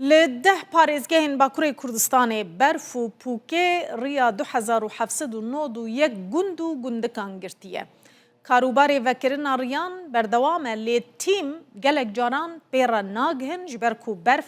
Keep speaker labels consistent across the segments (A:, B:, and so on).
A: لده پارێزگەهên Bakurê Kurdistanê berf û pûkê riya 2791 gund û gundikan girtiye. Karûbarê vekirina riyan berdewam e lê tîm gelek caran pêra nagihin ji ber ku berf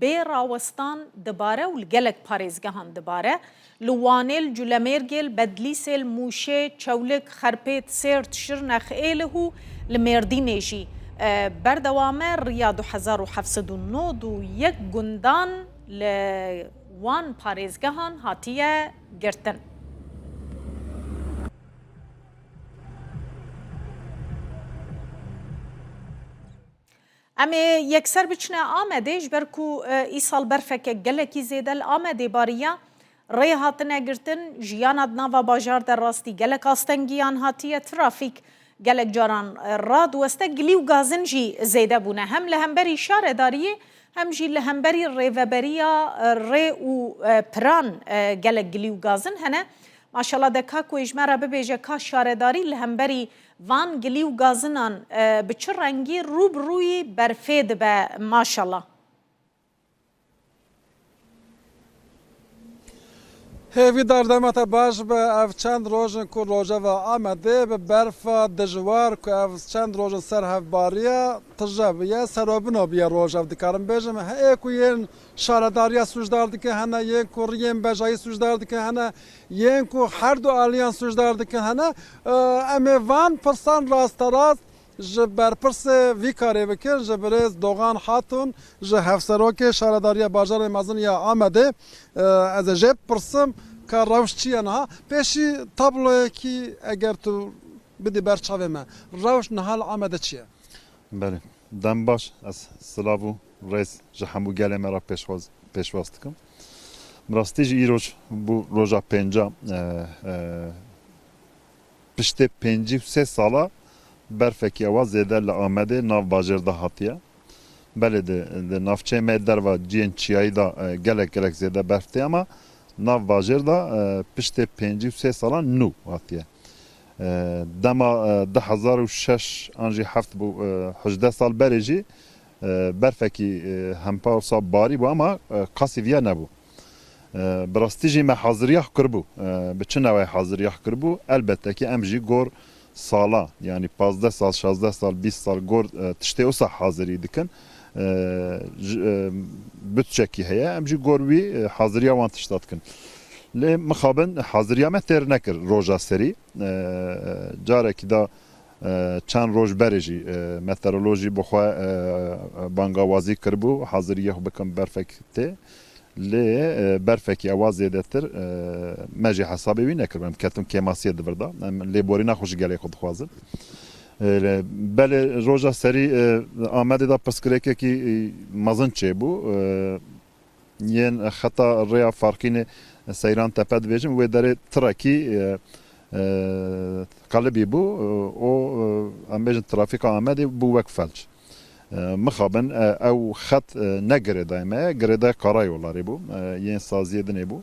A: bê rawestan dibare û li gelek parêzgehan dibare. Li Wanê, li Culemêrgê, Bedlîsê, li Mûşê, Çewlik, Xerpêt, Sêrt, Şirnex, Êlih û li Mêrdînê jî berdewame riya 2791 gundan li wan parêzgehan hatiye girtin. Em ê yekser biçine Amedê ji ber ku îsal berfeke gelekî zêde li Amedê bariye rê hatine girtin, jiyana di nava bajar de rastî gelek astengiyan hatiye, trafîk gelek caran radweste, gilî û gazin jî zêde bûne. Hem li hemberî şaredariyê hem jî li hemberî rêveberiya rê û piran gelek gilî û gazin hene. Maşallah de ka ku êjmera bibêje ka şaredarî li hemberî van gilî û gazinan bi çi rengî rû bi rûyî berfê dibe maşallah.
B: Hêvî derdemete baş be ev çend rojin ku rojeva Amedê bi berfa dijwar ku ev çend rojin ser hevbariye tije biye serobino biye rojev dikarim bêjim heye ku yên şaredariya sujdar dike hene yên ku riyên bejayî sujdar dike hene yên ku her du aliyan sujdar dike hene em ê van pirsan rasterast ji berpirsê vî karê bikin ji birêz Doğan Hatun ji hevserokê şaredariya bajarê mezin ya Amedê ez ê jê pirsim ka rewş çi ye niha pêşî tabloyekî eger tu bidî ber çavê me rewş niha li Amedê çi ye?
C: Belê dem baş ez silav û rêz ji hemû gelê me re pêşwas dikim. Bi rastî jî îroj bû roja pênca piştê 53 sala berfekî ewa zêde li Amedê nav bajêr da hatiye. Belê di navçeyê me derva ciyên çiyayî da gelek zêde berf tê ama nav bajêr da piştê 53 salan nû hatiye. Dema 2006 an jî heft bû 18 sal berê jî berfekî hempa wisa barî bû ama qasî viya nebû. Bi rastî jî me haziriyah kirbû. Bi çi newê haziriyah kirbû? Elbette ki em jî gor sala yani 15 sal, 16 sal, 20 sal gor tiştê wisa hazirî dikin. Bütçekî heye em jî gor wî haziriya wan tişta dikin. Lê mixabin haziriya me têr nekir roja serî. Carekî da çend roj berê jî meteorolojî bi xwe bangawazî kirbû haziriya xwe bikin berfek tê. Lê berfekî ewa zêdetir me jî hesabê wî nekiribim ketim kêmasiyê divirda em lêborîna xwe ji gelê xwe dixwazin. Belê roja serî Amedê da pirsgirêkekî mezin çêbû yên xeta rêya farkînê seyran tepe dibêjim wê derê tirekî qalibî bû o em bêjin trafîka Amedê bû wek felç. Mixabin ew xet ne girêdayê me girêdaya Karayolarê bû yên saziyê dinê bû.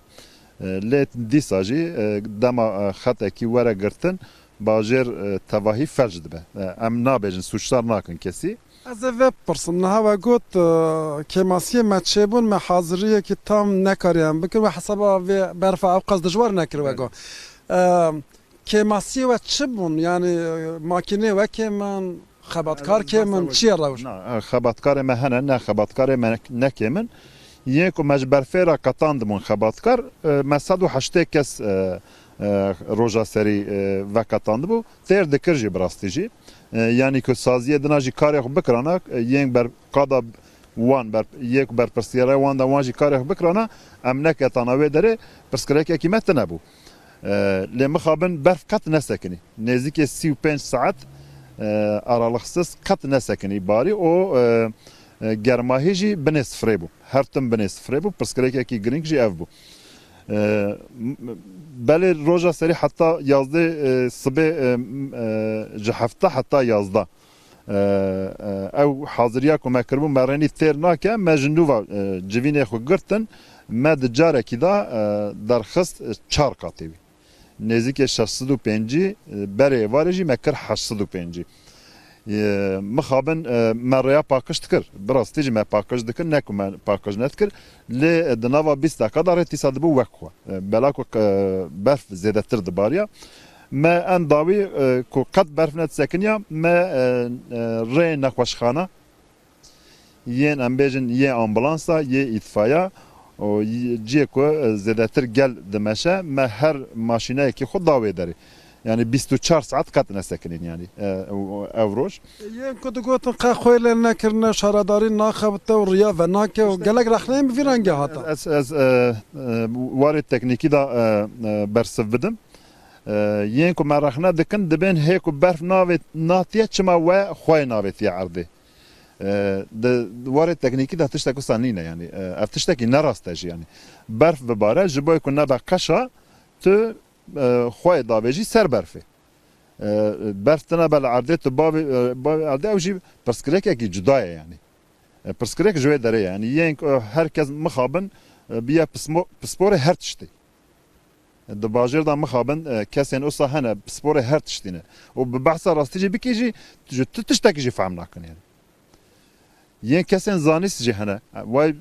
C: Lê dîsa jî dema xetekî were girtin bajêr tevahî felç dibe. Em nabêjin suçlar nakin kesî.
B: Ez ê vê pirsim niha we got kêmasiyê me çêbûn me haziriyekî tam nekarî em bikin ve hesaba vê berfa ew qas dijwar nekir we got. Kêmasiyê we çi bûn yani makînê wekê min xebatkar kêmin çi ye rewş?
C: Xebatkarê me hene ne xebatkarê me nekê min yên ku me ji berfêra qetandibûn xebatkar me 180 kes roja serî veqetandibû têr dikir jî bi rastî jî yanî ku saziyê dina jî karê xwe bikirana yên ber qada wan yê ku berpirsiyara wan da wan jî karê xwe bikirana em neketana wê derê pirsgirêkekî me tune bû. Lê mixabin berf qet nesekinî nêzîkê 35 saet aralıksız qet nesekinî barî o germahî jî binê sifrê bû her tim binê sifrê bû pirsgirêkekî giring jî ev bû. Belê roja serî heta yazdê sibê ji hefta heta yazda ew haziriya ku me kiribû me renî têr nake me ji nûva civînê xwe girtin me di carekî da derxist 4 qatê wî. Nêzîkê 65 berê êvarê jî me kir 85. مخابن مریا پاکش تکر براستی جمع پاکش دکن نکو من پاکش نتکر لی دنوا 20 دقیقه داره تصادف بو وقت بلاک برف زیاده تر دباریا ما انداوی کو قد برف نت سکنیا ما ری نخوشخانه ین امبیجن یه آمبولانسا یه itfaiye و جیه کو زیاده تر گل دمشه ما هر ماشینه که خود داوی داری yani 24 saat kat nesekinin yani evroş.
B: Yen kudu gotin qaxoyla nakirne şaradari naxabta و riya ve nake و gelek raxnayım bir rengi hata.
C: Ez varit tekniki da bersiv bidim. Yen ku meraxna dikin dibin hey ku berf navet natiye çima ve xoy navet ya ardi. De varit tekniki da tiştek ku sanine yani. Ev tişteki nerastaji yani. Berf bibare jiboy ku nebe qaşa tu خواه داویجی سر برفه برف تنه بل عرده تو باوی عرده او جی پرسکریک اکی جدایه یعنی پرسکریک جوی داره یعنی یعنی herkes مخابن بیا پسپور هر تشتی دو باجر دا مخابن کسین اوسا هنه پسپور هر تشتینه و ببحث راستی جی بکی جی تشتکی جی فهم نکن یعنی یعنی کسین زانیس جی هنه وای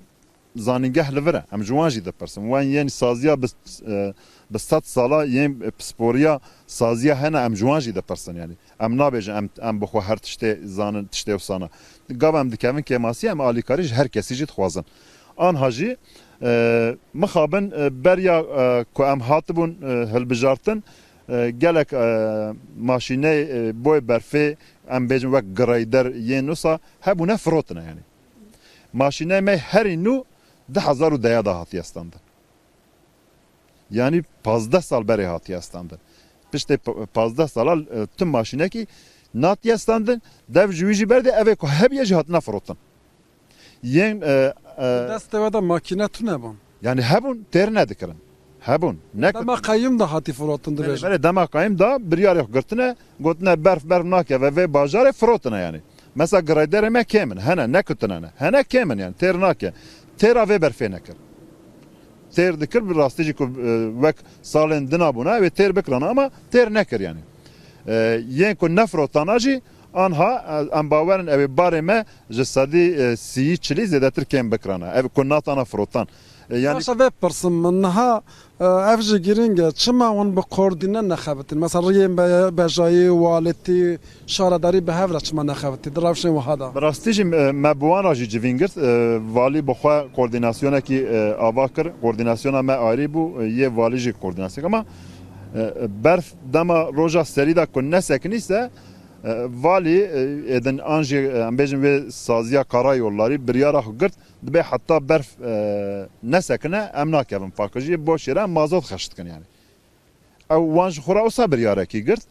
C: زانینگه لوره هم جوان جی دپرسم وان یعنی سازیا بستات سالا یم پسپوریا سازیا هنه ام جوان جی دپرسن yani ام نابج ام بخو هر تشته زانن تشته وسانا گاوم دکمن که ماسی ام الیکاریج هر کسی جی خوازن آن هاجی مخابن بریا کو ام هاتبون هلبجارتن gelek ماشینه بوی برفه ام بجن وک گرایدر ینوسا هبونه فرotna yani ماشینه می هر اینو 10,000 دیا da hati standı. Yani 15 sal beri hati standı. İşte 15 sal tüm maşine ki natiye standı dev juici berdi eve ko hebiye cihatına frotan. Yen
B: Deste da makine tu ne bon.
C: yani hebun terine dikirin. Hebun. Ne
B: Dema kayım da hati frotan da
C: böyle dema kayım da bir yer yok gırtına gotuna berf nake ve bajare frotana yani. Mesela grader me kemin hene ne kutuna hene kemin yani ternake tera ve berfe nekir. Ter dikir bir rastici ku vek salen dinabuna ve ter bikrana ama ter nekir yani. Yen ku nefrotanaji anha em bawerin ev bareme cisadi siyi çili zedetir kem bikrana. Ev ku natana frotan.
B: Yani başa ve pırsın منها evci giringe çima on bu koordine naxabetin. Mesela riyem bejayi valeti şaradari be hevra çima naxabeti. Dravşen ve hada.
C: Rastici mebuan raji civingir vali bxwa koordinasyona ki avakir koordinasyona me ari bu ye valici koordinasyon ama berf dama roja serida ku neseknise vali eden anji ambejin ve saziya karayolları bir yara girt dibe hatta berf nesekne emna kevin pakıcı boş yere mazot xaştkin yani. Ev vanj xura olsa bir yara ki girt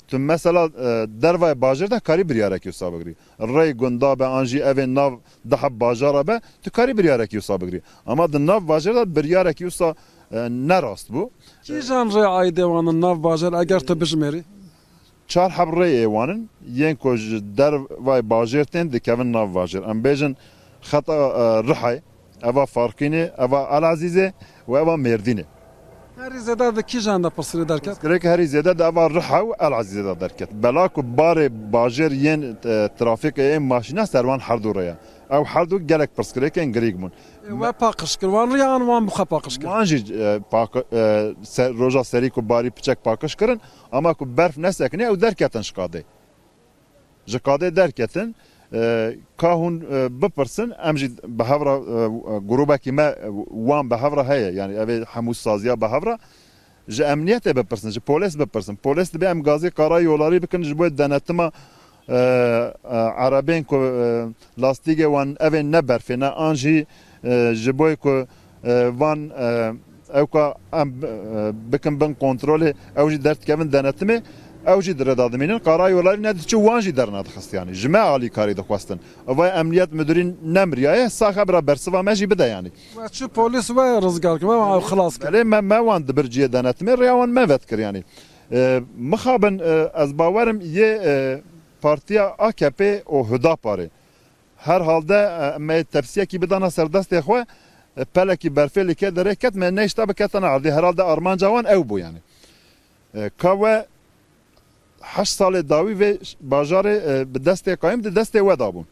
C: tüm mesela dervay bajırda kari bir yara ki olsa bigri. Ray gunda be anji evin nav daha bajara be tu kari bir yara ki olsa bigri. Ama da nav bajırda bir yara ki olsa ne rast bu?
B: Ki jan re aydevanın nav bajar eğer tu bijmeri.
C: Çar habre evanın yen koj der vay bajerten de kevin nav bajer. Em bejin xata rihay eva farkini eva alazize ve eva merdine.
B: Her zeda da ki jan da pırsırı derket.
C: Gerek her zeda da eva rihay ve alazize da derket. Belaku bare bajer yen trafik en maşina servan harduraya. Ev hardu gerek pırsıreken gerigmun.
B: Ve pakışkır van riyan van bu pakışkır.
C: Manji roja seri ku bari piçek pakışkırın ama ku berf nesekne ev derketin şkade. Jkade derketin kahun bipırsın emji behavra grubaki me wan behavra heye yani ev hamus saziya behavra ji emniyete bipırsın ji polis bipırsın polis de em gazi kara yolları bikin ji bu denetima arabên ku lastikê wan evên ne berfê ne anjî ji bo ku van ew ka em bikin bin kontrolê ew jî derdikevin denetimê ew jî diredadimînin qara yollarî ne diçû wan jî dernadixist yani ji me alîkarî dixwestin ev emniyet müdürîn nemriyaye saxe bira bersiva me jî bide yani
B: Ve çu polis ve rızgar kime ve xılas kir.
C: belê me wan dibirciye denetimê rêya wan me vetkir yani mixabin ez bawerim yê partiya AKP o Hüdaparê her halde me tepsiyekî bidana serdestê xwe pelekî berfê li ke derê ket me neişta biketina erdê herhalde armanca wan ew bû yani ka we 8 سال داوی و باجار به دست قایم ده دست و دابون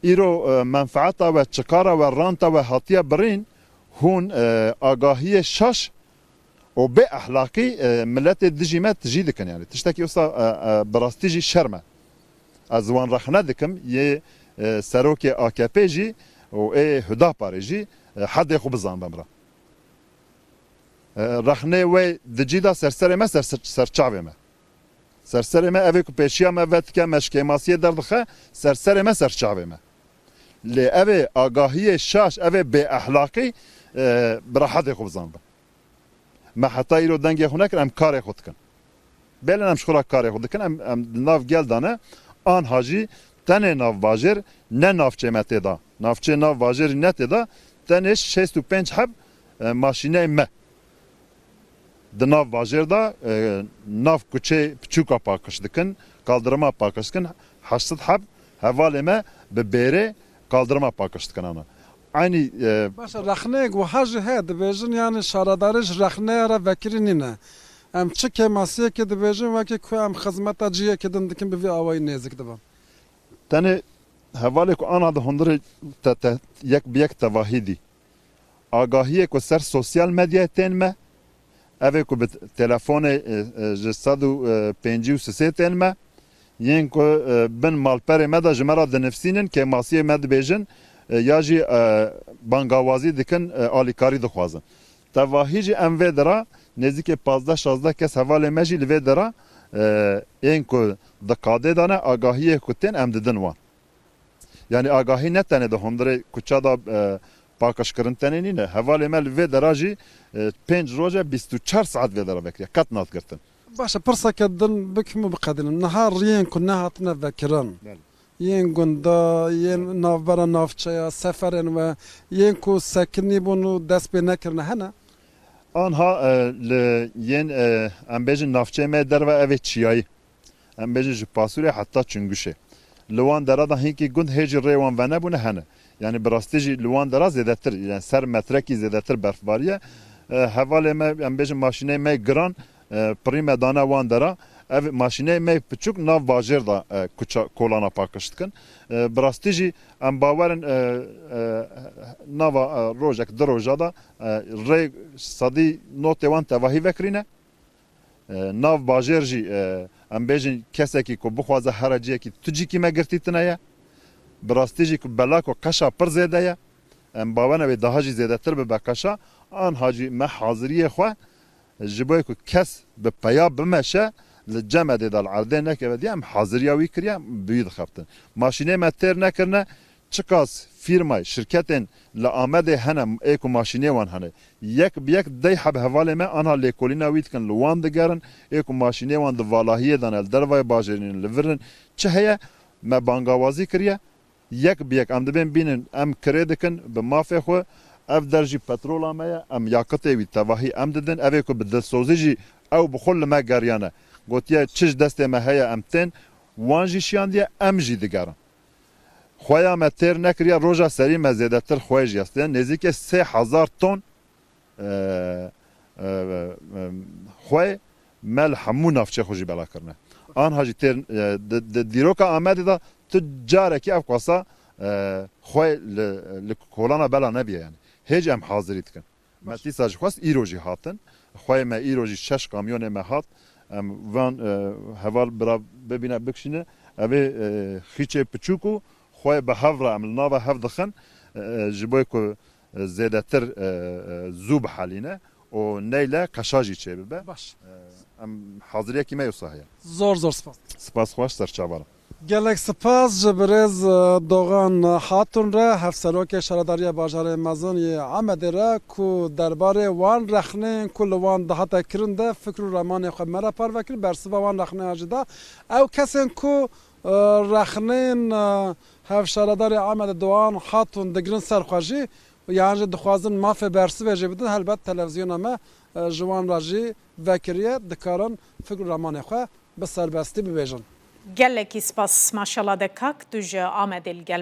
C: ایرو منفعت و چکار و رانت و هاتیه برین هون آگاهی شش و به اخلاقی ملت دجیمت تجید کن یعنی تشتکی اصلا براستیجی شرمه از وان رخنه دکم یه سروک AKP جی و هدا پاره جی حد خوب بزن بمرا رخنه و دجیدا سرسر ما سرچاوه ما سرسر ما اوه که پیشیا ما وقت که مشکماسی دردخه سرسر ما سرچاوه ما لی اوه آگاهی شاش اوه به اخلاقی برا حد خوب بزن بم ما حتی ایرو دنگی خونه کن ام کار خود کن بلن ام شخورا کار خود کن ام ناف گل دانه آن حاجی تنه ناف واجر نه نافچه مته دا نافچه ناف واجر نته دا تنش 65 حب ماشینه مه د ناف واجر دا ناف کوچه پچوکا پاکش دکن کالدرما پاکش دکن 80 حب حواله ما به بیره کالدرما پاکش دکن انا aynı
B: باشه رخنه و حاج هد بیژن یعنی شاردارش رخنه را وکری نینه ام چه کماسیه که بیژن و که کو ام خدمت اجیه که دندکن به آوای نزدیک دبم
C: تنه حواله کو آن ده هندر یک بیک تواهیدی آگاهی کو سر سوسیال مدیا تنمه اوه کو به تلفن جسد و 53 تنمه ین کو بن مالپر مدا جمرا د نفسینن که ماسیه مد بیژن یا جی بانگاوازی دکن آلیکاری دخوازن تواهیج ام و درا نزدیک 15-16 کس حواله مجی لوی درا این کو دقاده دانه آگاهی کتن ام ددن وان یعنی آگاهی نتنه ده هندره کچا دا پاکش کرن تنه نینه حواله مل لوی درا جی 5 روزه 24 ساعت وی درا بکریه کت نات کرتن
B: باشه پرسا کدن بکمو بقدن نهار رین کو نهاتنه وکران ین گندا ین نافبرا نافچه سفرن و ین کو سکنی بونو دست به نکرنه هنه
C: آنها ین ام بیجن نافچه می در و اوه چیایی ام بیجن جپاسوری حتی چنگوشه لوان درا دا هنگی گند هیج ریوان و نبونه هنه یعنی براستی جی لوان درا زیدتر یعنی سر مترکی زیدتر برفباریه حواله ما ام بیجن ماشینه می گران پریم دانه وان درا ev maşine me küçük nav vajer da kolana pakıştıkın. Brastici em bawerin nava rojek droja da re sadi notevan tevahi vekrine. Nav vajer jî em bêjin kesekî ku bixwaze heraciyekî tu cîkî me girtîtine ye. Brastici ku bela ku qeşa pir zêde ye. Em bawene wê daha jî zêdetir bibe qeşa an hacî me haziriyê xwe ji bo ku kes bi peya bimeşe لجمع دال عرضه نکردی هم حاضریاوی کردیم بید خفتن ماشینه متر نکرنه چکاس فیرمای شرکتن لآمده هنم ایکو ماشینه وان هنه یک بیک دی حب حواله ما آنها لیکولینا وید کن لوان دگرن ایکو ماشینه وان دوالاهیه دانل دروای باجرین لورن چه هیا ما بانگاوازی کریه یک بیک ام دبین بینن ام کرده کن به مافه خو اف درجی پترول آمایه ام یاقته وی تواهی ام ددن اوه کو بدل سوزیجی او بخل ما گریانه گوتیه چش دست ما هیا امتن وانجی شیان دیه امجی دگرن خویا ما تر نکریه روژا سری مزیده تر خویج یستن نزدیک 3000 تن خوی مل همون نافچه خوشی بلا کرنه آن هاجی تر دیروکا آمده دا تجاره کی افقاسا خوی لکولانا بلا نبیه یعنی هیچ ام حاضریت کن متی ساج خواست ایروجی هاتن خوی ما ایروجی 6 کامیون ما هات وان هوال برا ببینه بکشینه اوه خیچه پچوکو خواه به هفره عمل نابه هف دخن جبوی که زیده تر زوب حالینه و نیله قشاجی چه ببه
B: باش
C: ام حاضریه که میو صحیه
B: زور سپاس
C: سپاس خواهش سرچاوارم
B: گلک سپاس جبرز دوغان هاتون را هفسروک شهرداری باجار مزون آمد را کو درباره وان رخنه کل وان دهاتا کرنده فکر و رمان خود مرا پر وکر برسوا وان رخنه اجدا او کسین کو رخنه هف شهرداری آمد دوان هاتون دگرن سرخوشی یعنی دخوازن مافه برسی وجه بدن البته تلویزیون ما جوان راجی وکریه دکارن فکر و رمان خود به سربستی ببیجن
A: gelekî spas maşallah de kak tu ji Amedê li gel